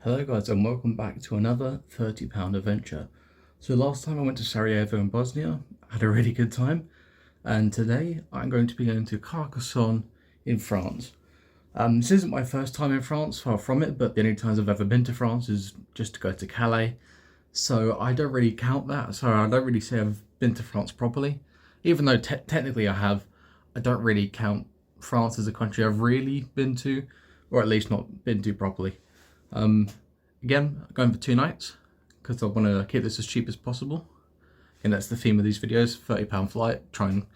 Hello guys and welcome back to another £30 adventure. So last time I went to Sarajevo in Bosnia, I had a really good time, and today I'm going to be going to Carcassonne in France. This isn't my first time in France, far from it, but the only times I've ever been to France is just to go to Calais. So I don't really count that, so I don't really say I've been to France properly. Even though technically I have, I don't really count France as a country I've really been to, or at least not been to properly. Again, I'm going for 2 nights because I want to keep this as cheap as possible. And that's the theme of these videos, £30 flight, try and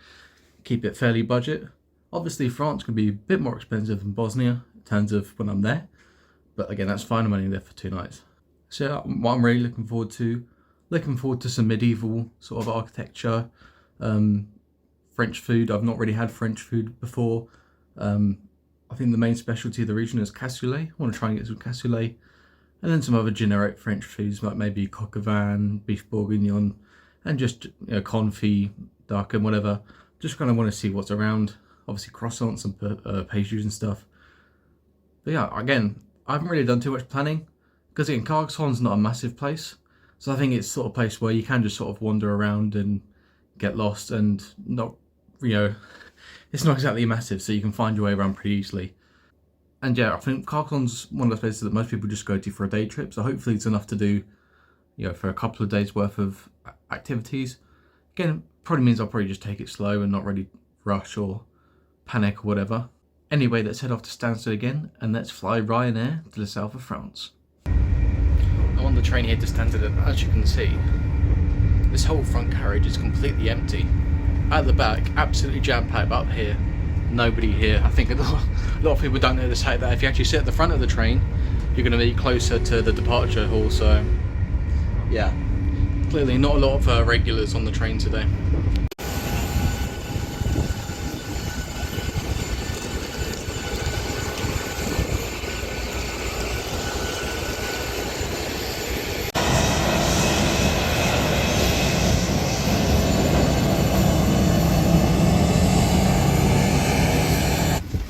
keep it fairly budget. Obviously France can be a bit more expensive than Bosnia in terms of when I'm there, but again, that's fine, I'm only there for 2 nights. So what I'm really looking forward to some medieval sort of architecture, French food. I've not really had French food before. I think the main specialty of the region is cassoulet. I want to try and get some cassoulet. And then some other generic French foods like maybe coq au vin, beef bourguignon, and just confit, dark and whatever. Just kind of want to see what's around. Obviously croissants and pastries and stuff. But yeah, again, I haven't really done too much planning because again, Carcassonne's not a massive place. So I think it's sort of a place where you can just sort of wander around and get lost and not, it's not exactly massive, so you can find your way around pretty easily. And yeah, I think Carcassonne's one of those places that most people just go to for a day trip, so hopefully it's enough to do, for a couple of days worth of activities. Again, probably means I'll probably just take it slow and not really rush or panic or whatever. Anyway, let's head off to Stansted again, and let's fly Ryanair to the south of France. I'm on the train here to Stansted, and as you can see, this whole front carriage is completely empty. At the back, absolutely jam-packed, but up here, nobody here. I think a lot of people don't know this fact that if you actually sit at the front of the train, you're going to be closer to the departure hall. So yeah, clearly not a lot of regulars on the train today.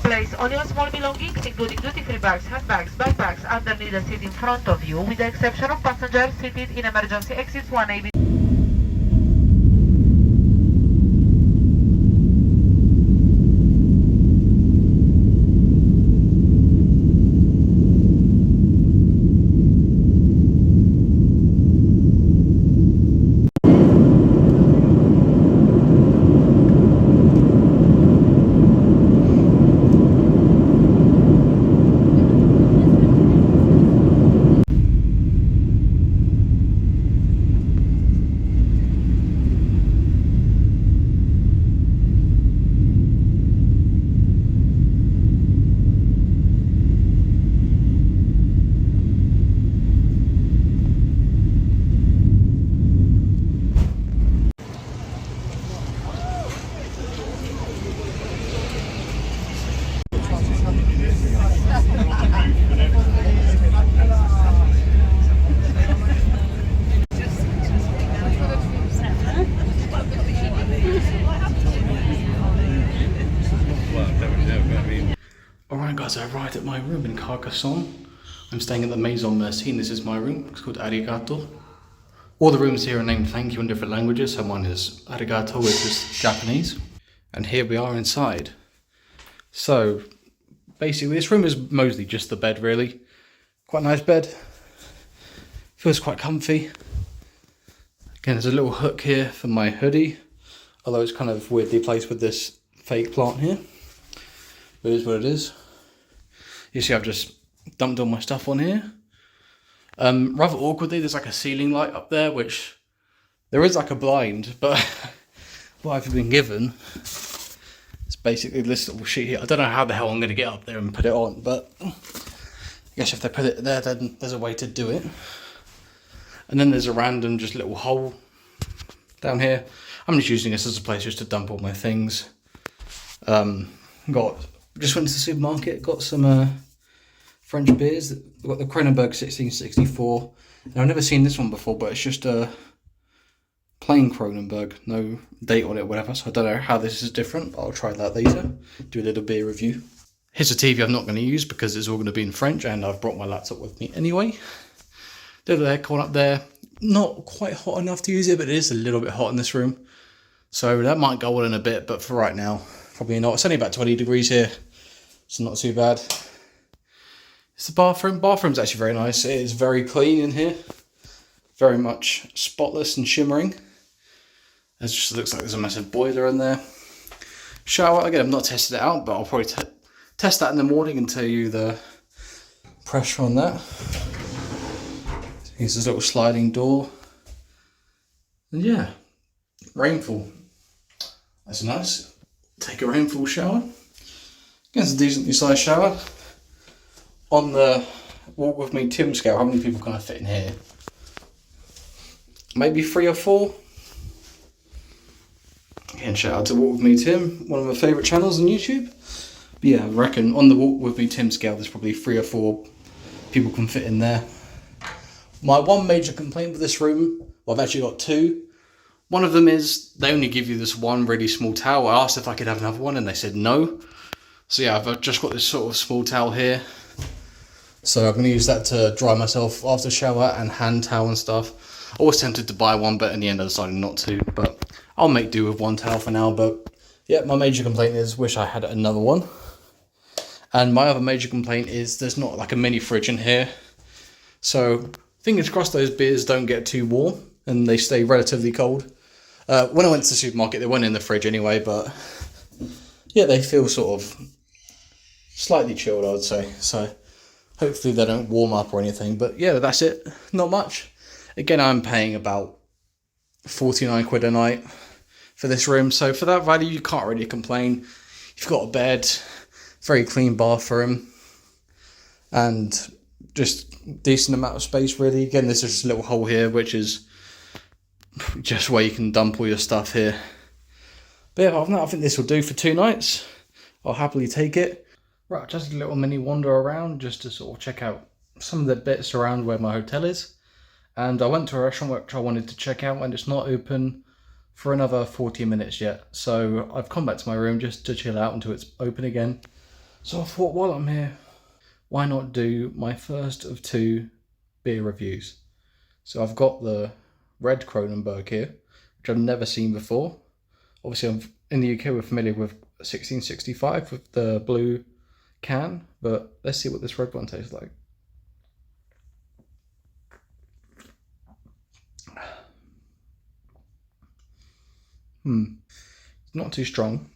Place all your small belongings, including duty-free bags, handbags, backpacks, underneath the seat in front of you, with the exception of passengers seated in emergency exits 1A. Alright guys, I arrived at my room in Carcassonne. I'm staying at the Maison Mercier. This is my room. It's called Arigato. All the rooms here are named thank you in different languages. So mine is Arigato, which is Japanese. And here we are inside. So basically this room is mostly just the bed really. Quite a nice bed. Feels quite comfy. Again, there's a little hook here for my hoodie. Although it's kind of weirdly placed with this fake plant here. But it is what it is. You see I've just dumped all my stuff on here. Rather awkwardly, there's like a ceiling light up there, which there is like a blind, but what I've been given is basically this little sheet here. I don't know how the hell I'm going to get up there and put it on, but I guess if they put it there, then there's a way to do it. And then there's a random just little hole down here. I'm just using this as a place just to dump all my things. Just went to the supermarket, got some French beers. Got the Kronenbourg 1664. And I've never seen this one before, but it's just a plain Kronenbourg, no date on it or whatever. So I don't know how this is different, but I'll try that later. Do a little beer review. Here's a TV I'm not going to use because it's all going to be in French, and I've brought my laptop with me anyway. The aircon up there, not quite hot enough to use it, but it is a little bit hot in this room. So that might go on in a bit, but for right now, probably not. It's only about 20 degrees here, so not too bad. It's the bathroom. Bathroom's actually very nice. It is very clean in here. Very much spotless and shimmering. It just looks like there's a massive boiler in there. Shower, again, I've not tested it out, but I'll probably test that in the morning and tell you the pressure on that. Here's this little sliding door. And yeah, rainfall. That's nice. Take a rainfall shower. Again, it's a decently sized shower. On the walk with me Tim scale, how many people can I fit in here? Maybe 3 or 4. Again, shout out to Walk With Me Tim, one of my favourite channels on YouTube. But yeah, I reckon on the Walk With Me Tim scale, there's probably 3 or 4 people can fit in there. My one major complaint with this room, well, I've actually got 2. One of them is they only give you this one really small towel. I asked if I could have another one and they said no. So yeah, I've just got this sort of small towel here. So I'm going to use that to dry myself after shower and hand towel and stuff. I was tempted to buy one, but in the end I decided not to. But I'll make do with one towel for now. But yeah, my major complaint is wish I had another one. And my other major complaint is there's not like a mini fridge in here. So fingers crossed those beers don't get too warm and they stay relatively cold. When I went to the supermarket, they weren't in the fridge anyway, but yeah, they feel sort of slightly chilled, I'd say. So hopefully they don't warm up or anything. But yeah, that's it. Not much. Again, I'm paying about 49 quid a night for this room. So for that value, you can't really complain. You've got a bed, very clean bathroom, and just decent amount of space really. Again, there's just a little hole here, which is just where you can dump all your stuff here. But yeah, other than that, I think this will do for 2 nights. I'll happily take it. Right, just a little mini wander around just to sort of check out some of the bits around where my hotel is. And I went to a restaurant which I wanted to check out and it's not open for another 40 minutes yet. So I've come back to my room just to chill out until it's open again. So I thought while I'm here, why not do my first of 2 beer reviews. So I've got the red Kronenberg here, which I've never seen before. Obviously I'm in the UK, we're familiar with 1665 with the blue can, but let's see what this red one tastes like. Not too strong.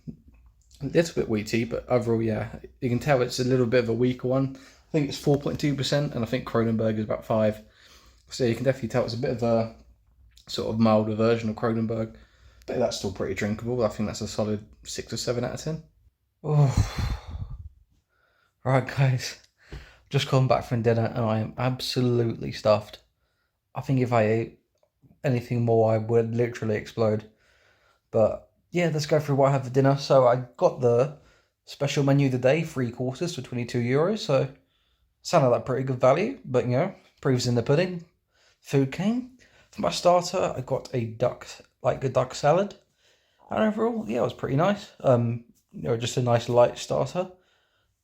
A little bit wheaty, but overall, yeah, you can tell it's a little bit of a weaker one. I think it's 4.2%, and I think Kronenberg is about 5. So you can definitely tell it's a bit of a sort of milder version of Kronenberg, but that's still pretty drinkable. I think that's a solid 6 or 7 out of 10. Oh, right, guys, just come back from dinner, and I am absolutely stuffed. I think if I ate anything more, I would literally explode. But yeah, let's go through what I had for dinner. So I got the special menu of the day, 3 courses for €22. So sounded like pretty good value, but you know, proof's in the pudding. Food came. For my starter, I got a duck salad. And overall, yeah, it was pretty nice. You know, just a nice light starter.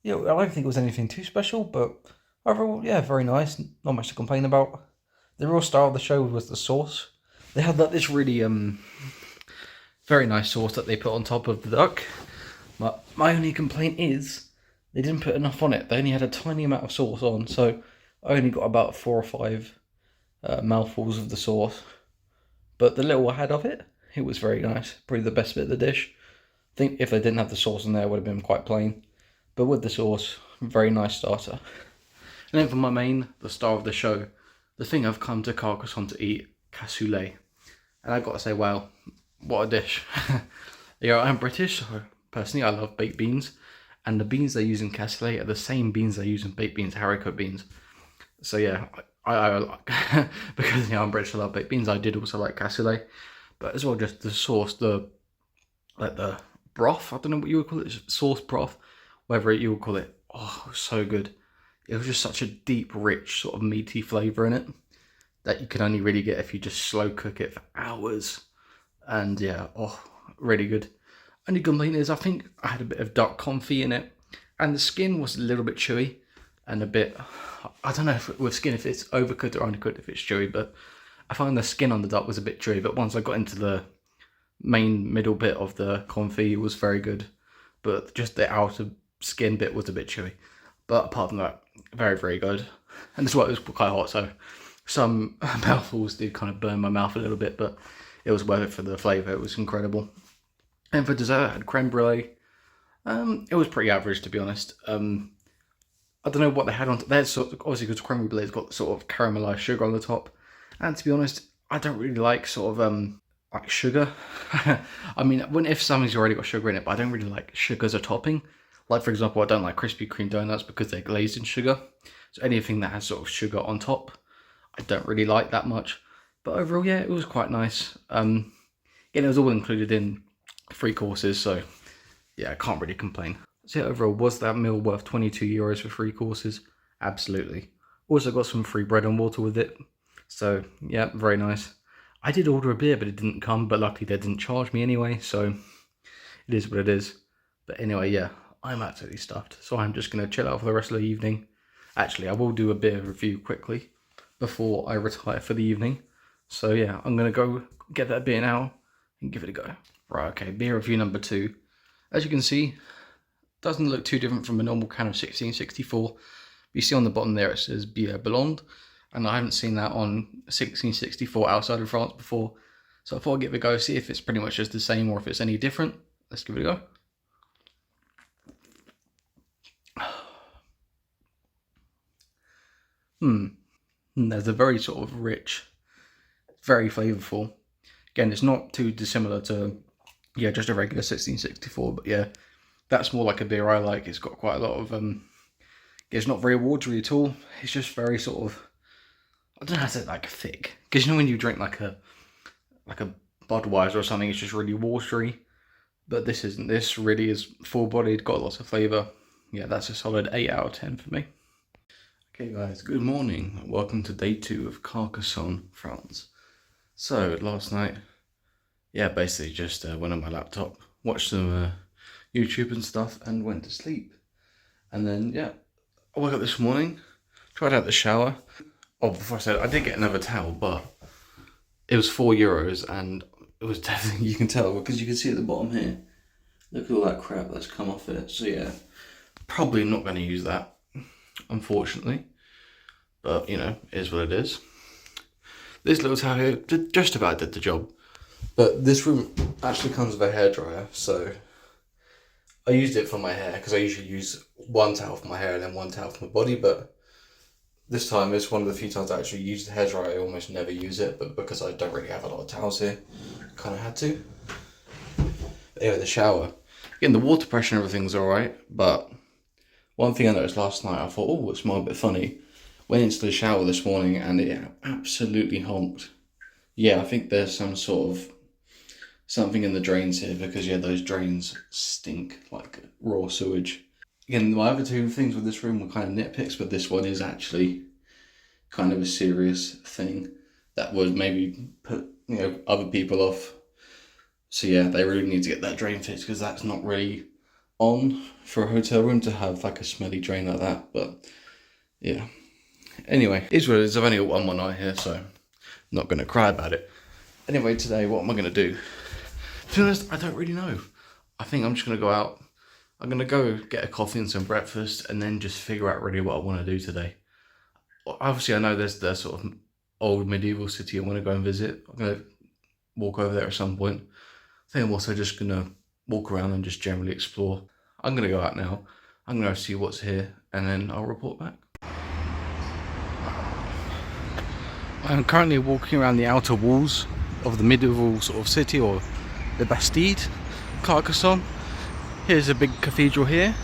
Yeah, I don't think it was anything too special, but overall, yeah, very nice. Not much to complain about. The real star of the show was the sauce. They had like this really very nice sauce that they put on top of the duck. But my only complaint is they didn't put enough on it. They only had a tiny amount of sauce on, so I only got about 4 or 5 mouthfuls of the sauce. But the little I had of it, it was very nice. Probably the best bit of the dish. I think if they didn't have the sauce in there, it would have been quite plain. But with the sauce, very nice starter. And then for my main, the star of the show, the thing I've come to Carcassonne to eat, cassoulet. And I've got to say, wow, what a dish. Yeah, I'm British, so personally I love baked beans. And the beans they use in cassoulet are the same beans they use in baked beans, haricot beans. So yeah, I because I'm British, I love baked beans. I did also like cassoulet. But as well, just the sauce, the broth, I don't know what you would call it, sauce broth, whatever you would call it. Oh, it was so good. It was just such a deep, rich, sort of meaty flavour in it that you can only really get if you just slow cook it for hours. And yeah, oh, really good. Only complaint is I think I had a bit of duck confit in it. And the skin was a little bit chewy and a bit, I don't know if with skin if it's overcooked or undercooked if it's chewy, but I found the skin on the duck was a bit chewy, but once I got into the main middle bit of the confit, it was very good. But just the outer skin bit was a bit chewy. But apart from that, very, very good. And this one was quite hot, so some mouthfuls did kind of burn my mouth a little bit, but it was worth it for the flavour. It was incredible. And for dessert, I had creme brulee. It was pretty average, to be honest. I don't know what they had on top. There's sort of, obviously because creme brulee's got sort of caramelised sugar on the top. And to be honest, I don't really like sort of like sugar. I mean, if something's already got sugar in it, but I don't really like sugar as a topping. Like, for example, I don't like Krispy Kreme donuts because they're glazed in sugar. So anything that has sort of sugar on top, I don't really like that much. But overall, yeah, it was quite nice. Again, it was all included in 3 courses, so yeah, I can't really complain. So yeah, overall, was that meal worth €22 for 3 courses? Absolutely. Also got some free bread and water with it. So yeah, very nice. I did order a beer, but it didn't come, but luckily they didn't charge me anyway, so it is what it is. But anyway, yeah, I'm absolutely stuffed, so I'm just going to chill out for the rest of the evening. Actually, I will do a beer review quickly before I retire for the evening. So yeah, I'm going to go get that beer now and give it a go. Right, okay, beer review number 2. As you can see, doesn't look too different from a normal can of 1664. You see on the bottom there it says Bière Blonde, and I haven't seen that on 1664 outside of France before. So I thought I'd give it a go, see if it's pretty much just the same or if it's any different. Let's give it a go. There's a very sort of rich, very flavourful. Again, it's not too dissimilar to, yeah, just a regular 1664, but yeah, that's more like a beer I like. It's got quite a lot of, it's not very watery at all. It's just very sort of, I don't know how to say, like thick. Because you know when you drink like a Budweiser or something, it's just really watery. But this isn't. This really is full-bodied, got lots of flavour. Yeah, that's a solid 8 out of 10 for me. Okay guys, good morning. Welcome to day 2 of Carcassonne, France. So last night, yeah, basically just went on my laptop, watched some YouTube and stuff, and went to sleep. And then, yeah, I woke up this morning, tried out the shower. Oh, before I said, I did get another towel, but it was €4, and it was definitely, you can tell, because you can see at the bottom here, look at all that crap that's come off it. So yeah, probably not going to use that, unfortunately. But, you know, it is what it is. This little towel here just about did the job. But this room actually comes with a hairdryer, so I used it for my hair, because I usually use one towel for my hair and then one towel for my body, but this time it's one of the few times I actually use the hairdryer. I almost never use it, but because I don't really have a lot of towels here, I kind of had to. But anyway, the shower. Again, the water pressure and everything's alright, but one thing I noticed last night, I thought, oh, it smelled a bit funny. Went into the shower this morning and it absolutely honked. Yeah, I think there's some sort of something in the drains here, because yeah, those drains stink like raw sewage. Again, my other 2 things with this room were kind of nitpicks, but this one is actually kind of a serious thing that would maybe put, you know, other people off. So yeah, they really need to get that drain fixed, because that's not really on for a hotel room to have like a smelly drain like that. But yeah, anyway, it is what it is. I've only got one more night here, so I'm not going to cry about it. Anyway, today, what am I going to do? To be honest, I don't really know. I think I'm just going to go out. I'm going to go get a coffee and some breakfast, and then just figure out really what I want to do today. Obviously, I know there's the sort of old medieval city I want to go and visit. I'm going to walk over there at some point. I think I'm also just going to walk around and just generally explore. I'm going to go out now. I'm going to see what's here, and then I'll report back. I'm currently walking around the outer walls of the medieval sort of city, or the Bastide, Carcassonne. Here's a big cathedral here.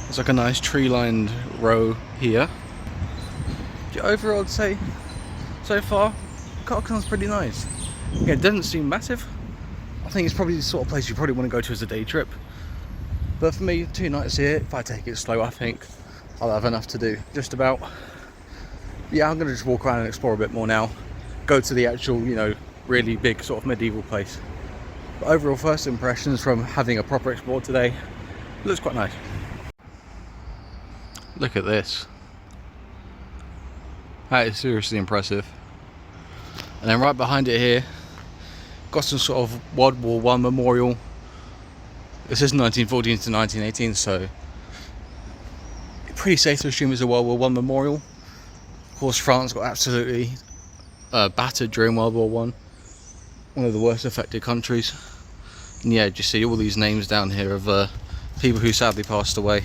There's like a nice tree-lined row here. Overall, I'd say, so far, Carcassonne's pretty nice. Yeah, it doesn't seem massive. I think it's probably the sort of place you probably want to go to as a day trip. But for me, 2 nights here, if I take it slow, I think I'll have enough to do. Just about. Yeah, I'm going to just walk around and explore a bit more now. Go to the actual, you know, really big sort of medieval place. But overall, first impressions from having a proper explore today, looks quite nice. Look at this. That is seriously impressive. And then right behind it here, got some sort of World War One memorial. This is 1914 to 1918, so pretty safe to assume it's a World War One memorial. Of course, France got absolutely battered during World War One. One of the worst affected countries. And yeah, just see all these names down here of people who sadly passed away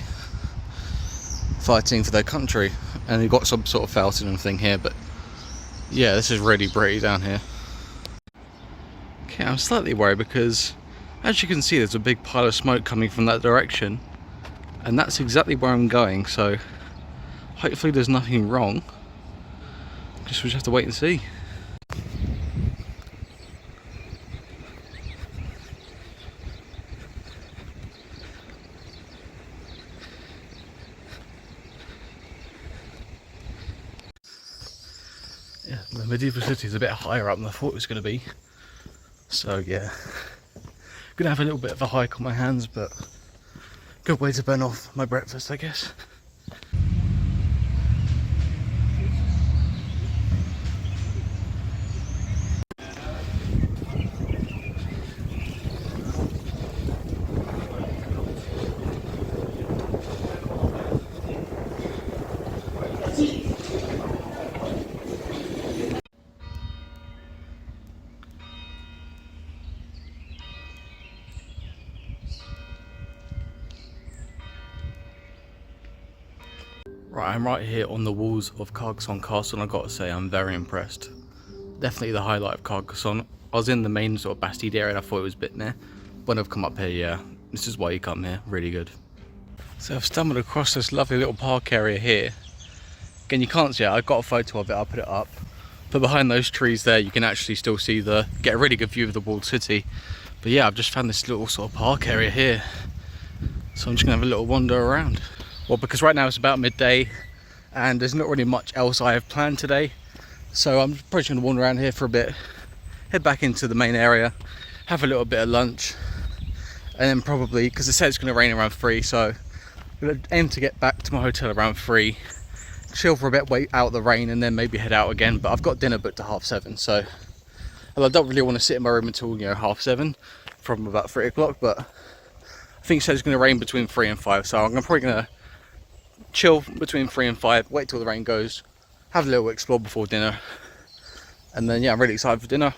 fighting for their country. And you've got some sort of fountain thing here, but yeah, this is really pretty down here. Okay, I'm slightly worried because as you can see there's a big pile of smoke coming from that direction, and that's exactly where I'm going, so hopefully there's nothing wrong. Just we just have to wait and see. Yeah, the medieval city is a bit higher up than I thought it was going to be. So yeah, gonna have a little bit of a hike on my hands, but good way to burn off my breakfast, I guess. Right, I'm right here on the walls of Carcassonne Castle, and I've got to say I'm very impressed. Definitely the highlight of Carcassonne. I was in the main sort of Bastide area and I thought it was a bit meh. When I've come up here, yeah, this is why you come here, really good. So I've stumbled across this lovely little park area here. Again, you can't see it, I've got a photo of it, I'll put it up. But behind those trees there, you can actually still see get a really good view of the walled city. But yeah, I've just found this little sort of park area here. So I'm just gonna have a little wander around. Well, because right now it's about midday and there's not really much else I have planned today. So I'm probably just gonna wander around here for a bit, head back into the main area, have a little bit of lunch, and then probably, because it said it's gonna rain around 3, so I'm gonna aim to get back to my hotel around 3, chill for a bit, wait out the rain, and then maybe head out again. But I've got dinner booked at 7:30, so well, I don't really want to sit in my room until 7:30 from about 3 o'clock, but I think it says it's gonna rain between 3 and 5, so I'm probably gonna chill between 3 and 5, wait till the rain goes, have a little explore before dinner, and then yeah, I'm really excited for dinner.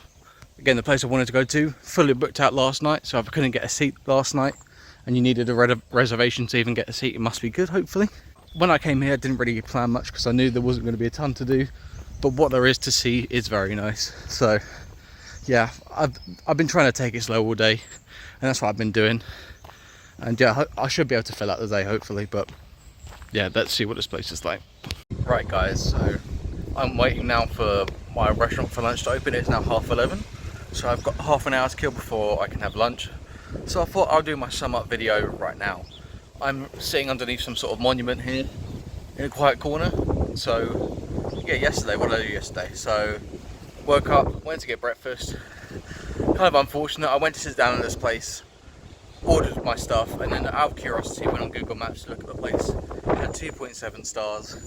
Again, the place I wanted to go to, fully booked out last night, so if I couldn't get a seat last night and you needed a reservation to even get a seat, it must be good, hopefully. When I came here, I didn't really plan much because I knew there wasn't going to be a ton to do, but what there is to see is very nice. So yeah, I've been trying to take it slow all day, and that's what I've been doing. And yeah, I should be able to fill out the day, hopefully, but yeah, let's see what this place is like. Right guys, so I'm waiting now for my restaurant for lunch to open. It's now 11:30, so I've got half an hour to kill before I can have lunch. So I thought I'll do my sum up video right now. I'm sitting underneath some sort of monument here in a quiet corner. So yeah, yesterday, what did I do yesterday? So woke up, went to get breakfast. Kind of unfortunate, I went to sit down in this place, ordered my stuff, and then out of curiosity went on Google Maps to look at the place. It had 2.7 stars.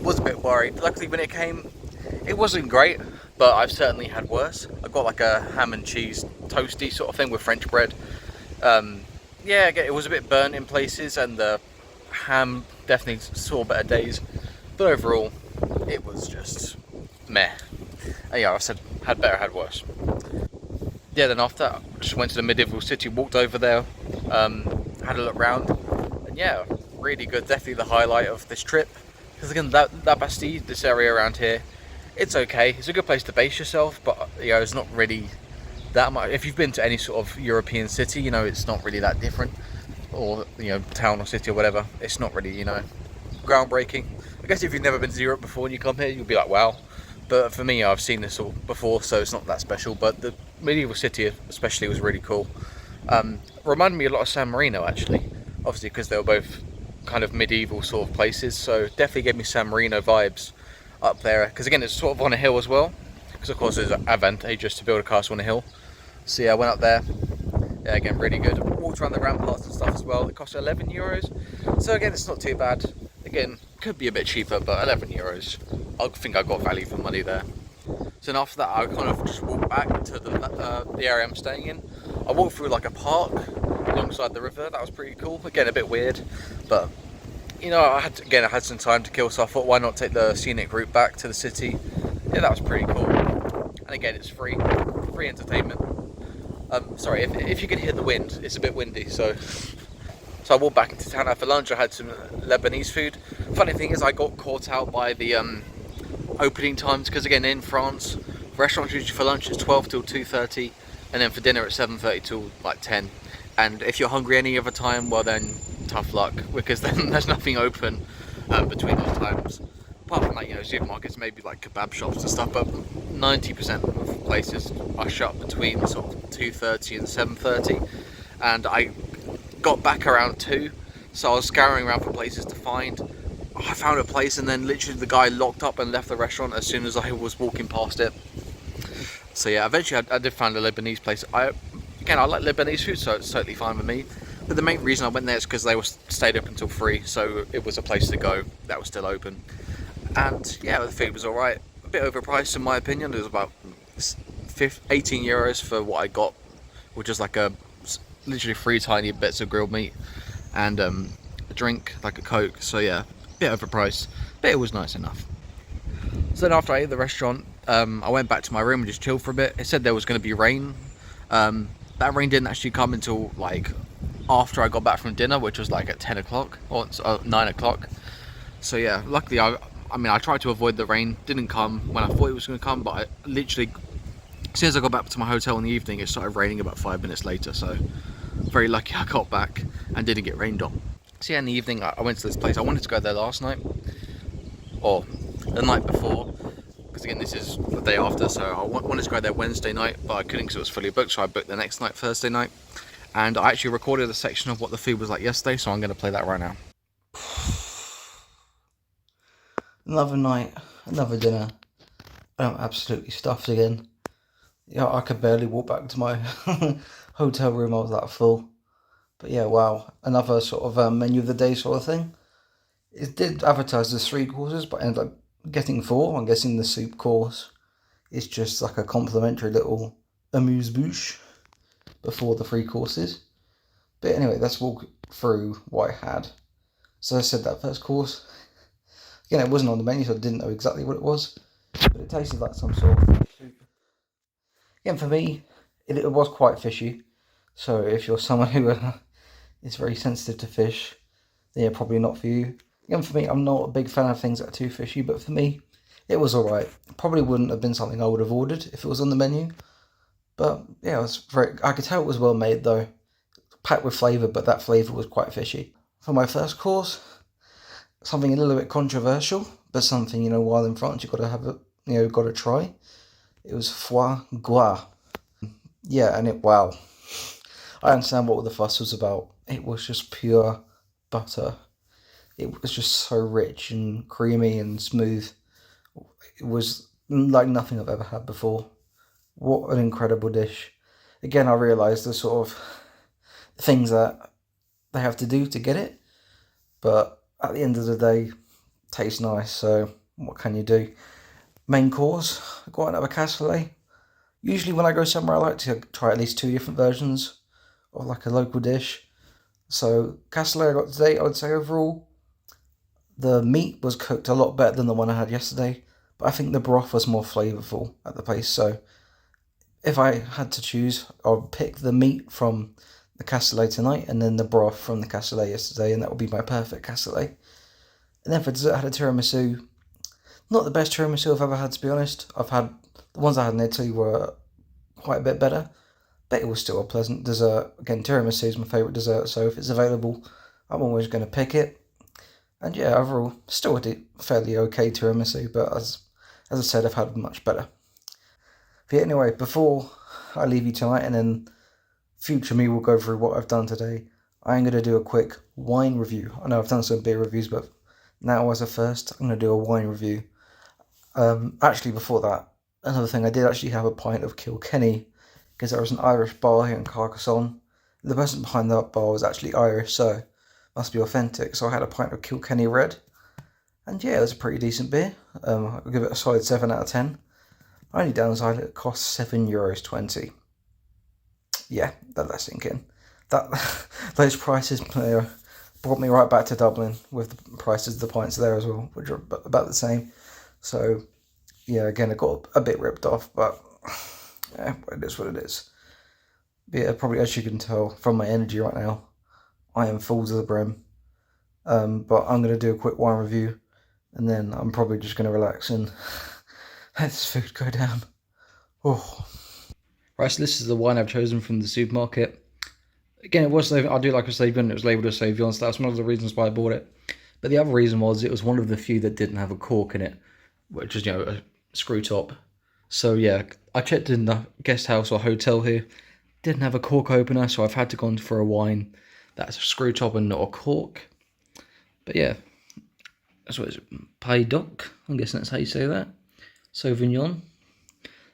Was a bit worried. Luckily when it came, it wasn't great, but I've certainly had worse. I got like a ham and cheese toasty sort of thing with French bread. Yeah, it was a bit burnt in places, and the ham definitely saw better days, but overall it was just meh. And yeah, I said had better, had worse. Yeah, then after that, I just went to the medieval city, walked over there, had a look around, and yeah, really good. Definitely the highlight of this trip. Because again, that Bastide, this area around here, it's okay. It's a good place to base yourself, but you know, it's not really that much. If you've been to any sort of European city, you know, it's not really that different, or you know, town or city or whatever. It's not really, you know, groundbreaking. I guess if you've never been to Europe before and you come here, you'll be like, wow. But for me, I've seen this all before, so it's not that special. But the medieval city especially was really cool. Reminded me a lot of San Marino, actually, obviously because they were both kind of medieval sort of places, so definitely gave me San Marino vibes up there, because again, it's sort of on a hill as well, because of course it's advantageous to build a castle on a hill. So yeah, I went up there. Yeah, again, really good. Walked around the ramparts and stuff as well. It cost €11, so again, it's not too bad. Again, could be a bit cheaper, but €11. I think I got value for money there. So then after that, I kind of just walked back to the area I'm staying in. I walked through like a park alongside the river. That was pretty cool. Again, a bit weird, but you know, I had some time to kill, so I thought, why not take the scenic route back to the city? Yeah, that was pretty cool. And again, it's free entertainment. Sorry, if you can hear the wind, it's a bit windy, so I walked back into town after lunch. I had some Lebanese food. Funny thing is, I got caught out by the opening times, because again, in France, restaurants usually for lunch is 12 till 2:30, and then for dinner it's 7:30 till like 10. And if you're hungry any other time, well then, tough luck, because then there's nothing open between those times. Apart from like, you know, supermarkets, maybe like kebab shops and stuff, but 90% of places are shut between sort of 2:30 and 7:30. And I got back around 2, so I was scouring around for places to find. I found a place, and then literally the guy locked up and left the restaurant as soon as I was walking past it. So yeah, eventually I did find a Lebanese place. Again, I like Lebanese food, so it's totally fine with me. But the main reason I went there is because they were stayed up until 3, so it was a place to go that was still open. And yeah, the food was alright. A bit overpriced in my opinion. It was about €18 for what I got, which is like literally 3 tiny bits of grilled meat and a drink, like a Coke. So yeah, a bit overpriced, but it was nice enough. So then after I ate at the restaurant, I went back to my room and just chilled for a bit. It said there was going to be rain. That rain didn't actually come until like after I got back from dinner, which was like at 10 o'clock or 9 o'clock. So yeah, luckily I tried to avoid the rain. Didn't come when I thought it was going to come, but I literally, as soon as I got back to my hotel in the evening, it started raining about 5 minutes later. So very lucky I got back and didn't get rained on. So yeah, in the evening I went to this place. I wanted to go there last night, or the night before, because again this is the day after, so I wanted to go there Wednesday night, but I couldn't because it was fully booked, so I booked the next night, Thursday night. And I actually recorded a section of what the food was like yesterday, so I'm going to play that right now. Another night, another dinner. I'm absolutely stuffed again. Yeah, I could barely walk back to my hotel room, I was that full. But yeah, wow, another sort of menu of the day sort of thing. It did advertise as 3 courses, but I ended up getting 4. I'm guessing the soup course is just like a complimentary little amuse-bouche before the 3 courses. But anyway, let's walk through what I had. So I said that first course, again, it wasn't on the menu, so I didn't know exactly what it was, but it tasted like some sort of fish soup. Again, for me, it was quite fishy, so if you're someone who is very sensitive to fish, then yeah, probably not for you. Again, for me, I'm not a big fan of things that are too fishy, but for me, it was alright. Probably wouldn't have been something I would have ordered if it was on the menu, but yeah, I could tell it was well made though, packed with flavour, but that flavour was quite fishy. For my first course, something a little bit controversial, but something, you know, while in France, you've got to have it, you know, got to try. It was foie gras. Yeah, and wow. I understand what the fuss was about. It was just pure butter. It was just so rich and creamy and smooth. It was like nothing I've ever had before. What an incredible dish. Again, I realised the sort of things that they have to do to get it, but at the end of the day, tastes nice, so what can you do? Main course, I got another cassoulet. Usually when I go somewhere, I like to try at least 2 different versions of like a local dish. So cassoulet I got today, I would say overall, the meat was cooked a lot better than the one I had yesterday, but I think the broth was more flavourful at the place. So if I had to choose, I would pick the meat from the cassoulet tonight and then the broth from the cassoulet yesterday, and that would be my perfect cassoulet. And then for dessert, I had a tiramisu. Not the best tiramisu I've ever had, to be honest. The ones I had in Italy were quite a bit better, but it was still a pleasant dessert. Again, tiramisu is my favourite dessert, so if it's available, I'm always going to pick it. And yeah, overall, still a fairly okay tiramisu, but as I said, I've had much better. But anyway, before I leave you tonight, and then future me will go through what I've done today, I'm going to do a quick wine review. I know I've done some beer reviews, but now as a first, I'm going to do a wine review. Actually, before that, another thing, I did actually have a pint of Kilkenny, because there was an Irish bar here in Carcassonne. The person behind that bar was actually Irish, so must be authentic. So I had a pint of Kilkenny Red, And yeah, it was a pretty decent beer. I'll give it a solid 7 out of 10. Only downside, it costs €7.20. Yeah, that's sinking. That those prices brought me right back to Dublin with the prices of the pints there as well, which are about the same. So yeah, again, I got a bit ripped off, but yeah, it is what it is. But yeah, probably as you can tell from my energy right now, I am full to the brim. But I'm going to do a quick wine review, and then I'm probably just going to relax and let this food go down. Oh. Right, so this is the wine I've chosen from the supermarket. Again, it was I do like a Savion. It was labelled a Savion, so that's one of the reasons why I bought it. But the other reason was it was one of the few that didn't have a cork in it, which is, a screw top. So yeah, I checked in the guest house or hotel here, didn't have a cork opener, so I've had to go for a wine that's a screw top and not a cork. But yeah, that's what it's Pays d'Oc. I'm guessing that's how you say that. Sauvignon.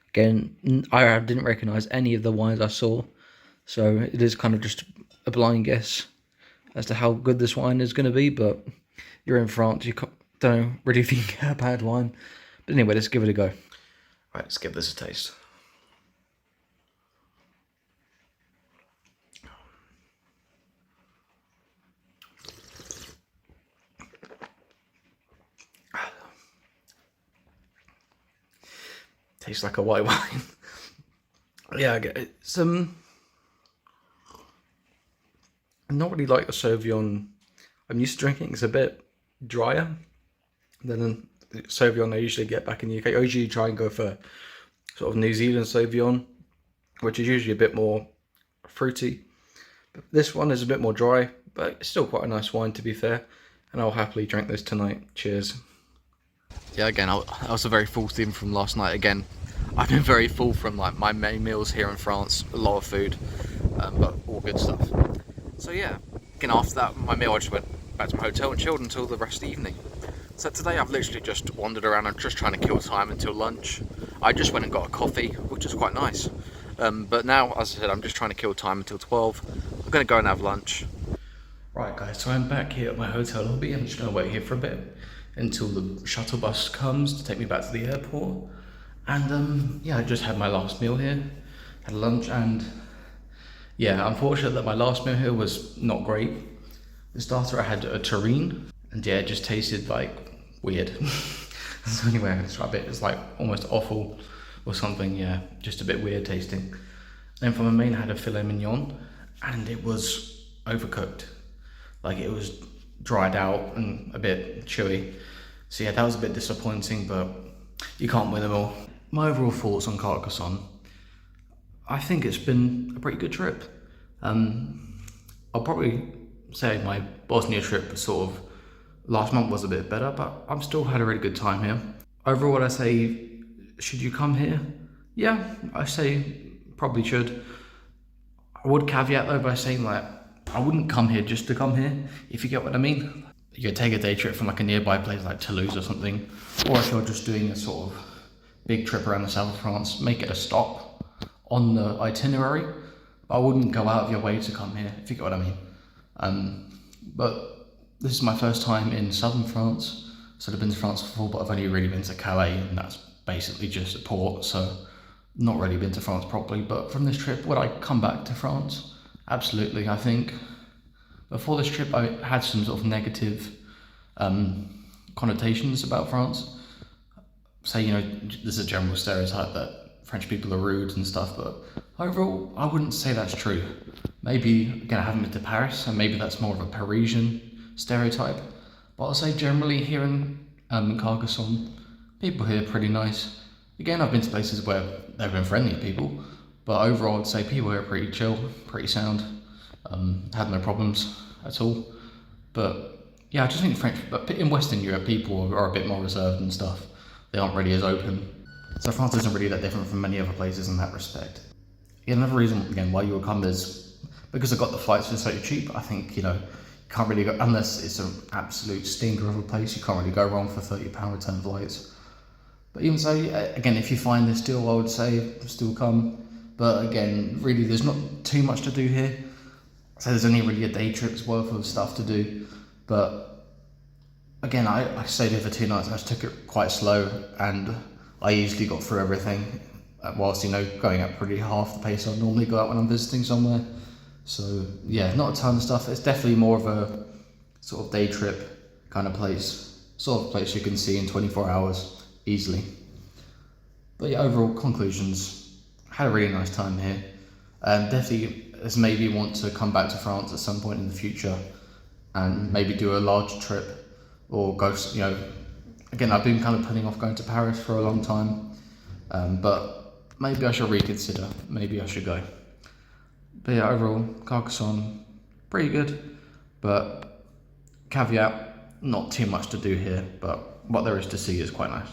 Again, I didn't recognise any of the wines I saw, so it is kind of just a blind guess as to how good this wine is going to be. But you're in France, you don't really think a bad wine. But anyway, let's give it a go. Right, let's give this a taste. Tastes like a white wine. Yeah, it's not really like a Sauvignon I'm used to drinking. It's a bit drier than the Sauvignon I usually get back in the UK. I usually try and go for sort of New Zealand Sauvignon, which is usually a bit more fruity. But this one is a bit more dry, but it's still quite a nice wine, to be fair. And I'll happily drink this tonight. Cheers. Yeah, again, that was a very full theme from last night. Again, I've been very full from like my main meals here in France. A lot of food, but all good stuff. So yeah, again, after that, my meal, I just went back to my hotel and chilled until the rest of the evening. So today I've literally just wandered around and just trying to kill time until lunch. I just went and got a coffee, which is quite nice. But now, as I said, I'm just trying to kill time until 12. I'm going to go and have lunch. Right guys, so I'm back here at my hotel lobby. I'm just going to wait here for a bit until the shuttle bus comes to take me back to the airport. And yeah, I just had my last meal here, had lunch, and yeah, unfortunate that my last meal here was not great. The starter, I had a terrine, and yeah, it just tasted like weird. That's the only way I can describe it. It's like almost offal or something, yeah, just a bit weird tasting. Then for my main, I had a filet mignon, and it was overcooked. Like it was dried out and a bit chewy. So yeah, that was a bit disappointing, but you can't win them all. My overall thoughts on Carcassonne, I think it's been a pretty good trip. I'll probably say my Bosnia trip sort of last month was a bit better, but I've still had a really good time here. Overall, would I say, should you come here? Yeah, I say probably should. I would caveat though by saying like, I wouldn't come here just to come here, if you get what I mean. You could take a day trip from like a nearby place like Toulouse or something, or if you're just doing a sort of big trip around the south of France, make it a stop on the itinerary. But I wouldn't go out of your way to come here, if you get what I mean. But this is my first time in southern France, so I've been to France before, but I've only really been to Calais, and that's basically just a port, so not really been to France properly. But from this trip, would I come back to France? Absolutely. I think before this trip I had some sort of negative connotations about France. Say, there's a general stereotype that French people are rude and stuff, but overall I wouldn't say that's true. Maybe, again, I haven't been to Paris, so maybe that's more of a Parisian stereotype, but I'll say generally here in Carcassonne, people here are pretty nice. Again, I've been to places where they've been friendly people, but overall I'd say people here are pretty chill, pretty sound, had no problems at all. But yeah, I just think but in Western Europe people are a bit more reserved and stuff. They aren't really as open. So France isn't really that different from many other places in that respect. Yeah, another reason, again, why you will come is because I got the flights for so cheap. I think, you can't really go, unless it's an absolute stinker of a place, you can't really go wrong for £30 return flights. But even so, again, if you find this deal, I would say still come. But again, really, there's not too much to do here. So there's only really a day trip's worth of stuff to do. But Again, I stayed here for 2 nights and I just took it quite slow, and I easily got through everything, whilst, you know, going at pretty half the pace I normally go at when I'm visiting somewhere. So yeah, not a ton of stuff. It's definitely more of a sort of day trip kind of place, sort of place you can see in 24 hours easily. But yeah, overall conclusions, had a really nice time here. Definitely as maybe want to come back to France at some point in the future and maybe do a large trip, or go, you know, again, I've been kind of putting off going to Paris for a long time, but maybe I should reconsider, maybe I should go. But yeah, overall, Carcassonne, pretty good, but caveat, not too much to do here, but what there is to see is quite nice.